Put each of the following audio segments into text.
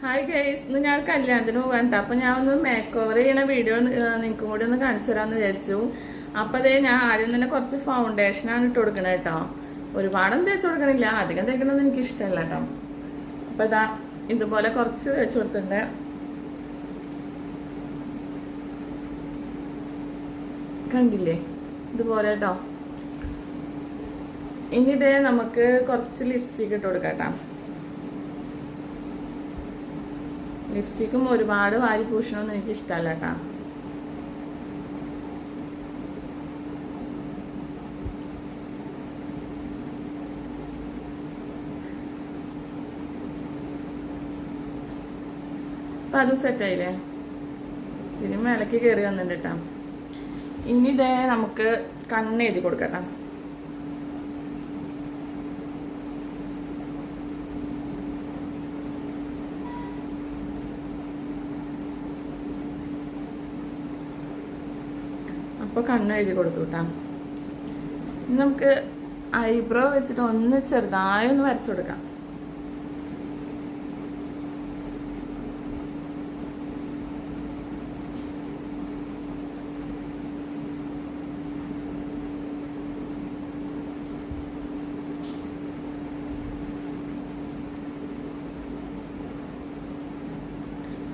Hi guys, ഇന്ന് ഞാൻ കല്യാണത്തിന് പോകണ്ട. അപ്പൊ ഞാൻ ഒന്ന് മേക്ക് ഓവർ ചെയ്യണ വീഡിയോ നിങ്ങൾക്കും കൂടി ഒന്ന് കാണിച്ചു തരാന്ന് വിചാരിച്ചു. അപ്പൊ അതേ ഞാൻ ആദ്യം തന്നെ കുറച്ച് ഫൗണ്ടേഷനാണ് ഇട്ട് കൊടുക്കണത് കേട്ടോ. ഒരുപാടൊന്നും തേച്ച് കൊടുക്കണില്ല, അധികം തേക്കണമെന്ന് എനിക്ക് ഇഷ്ടമല്ല കേട്ടോ. അപ്പൊ ഇതാ ഇതുപോലെ കുറച്ച് തേച്ച് കൊടുത്തിട്ടുണ്ട്. കണ്ടില്ലേ, ഇതുപോലെ കേട്ടോ. ഇനി ഇതേ നമുക്ക് കുറച്ച് ലിപ്സ്റ്റിക് ഇട്ട് കൊടുക്കാം കേട്ടോ. ലിപ്സ്റ്റിക്കും ഒരുപാട് വാരി പൂശണമെന്ന് എനിക്ക് ഇഷ്ടമല്ല കേട്ടോ. അപ്പൊ അത് സെറ്റായില്ലേ, ഇതിന് മേലേക്ക് കയറി വന്നിട്ടുണ്ട് കേട്ടോ. ഇനി ഇതേ നമുക്ക് കണ്ണ് എഴുതി കൊടുക്കട്ടോ. അപ്പൊ കണ്ണ് എഴുതി കൊടുത്തു കേട്ടാ. ഇനി നമുക്ക് ഐബ്രോ വെച്ചിട്ട് ഒന്ന് ചെറുതായി ഒന്ന് വരച്ചു കൊടുക്കാം.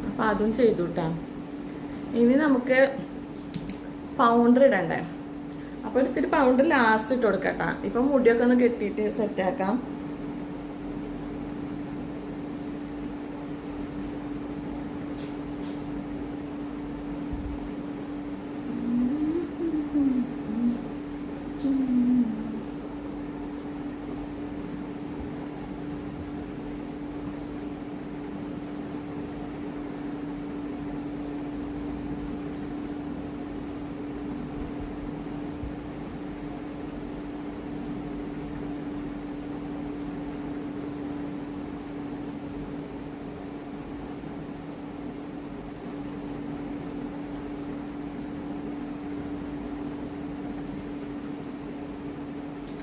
അപ്പൊ അതും ചെയ്തു കേട്ടാ. ഇനി നമുക്ക് പൗഡർ ഇടണ്ടേ. അപ്പൊ ഇത്തിരി പൗഡർ ലാസ്റ്റ് ഇട്ട് കൊടുക്കട്ടാ. ഇപ്പൊ മുടിയൊക്കെ ഒന്ന് കെട്ടിയിട്ട് സെറ്റ് ആക്കാം.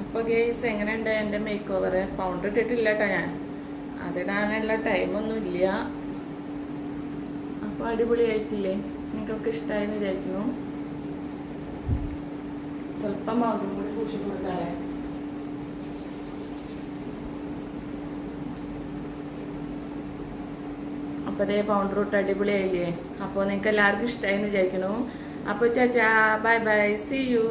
അപ്പൊ ഗേസ്, എങ്ങനെയുണ്ട് എൻ്റെ മേക്ക് ഓവർ? പൗഡർ ഇട്ടിട്ടില്ല കേട്ടോ ഞാൻ, അതിടാനുള്ള ടൈമൊന്നും ഇല്ല. അപ്പൊ അടിപൊളിയായിട്ടില്ലേ? നിങ്ങൾക്കൊക്കെ ഇഷ്ടമായെന്ന് വിചാരിക്കുന്നു. സ്വല്പം പൗഡറും കൂടി പൂശി കൊടുക്കാല്ലേ. അപ്പൊ അതേ പൗഡർ ഇട്ട് അടിപൊളിയായില്ലേ? അപ്പോൾ നിങ്ങൾക്ക് എല്ലാവർക്കും ഇഷ്ടമായെന്ന് വിചാരിക്കുന്നു. അപ്പോൾ tata, bye bye, see U.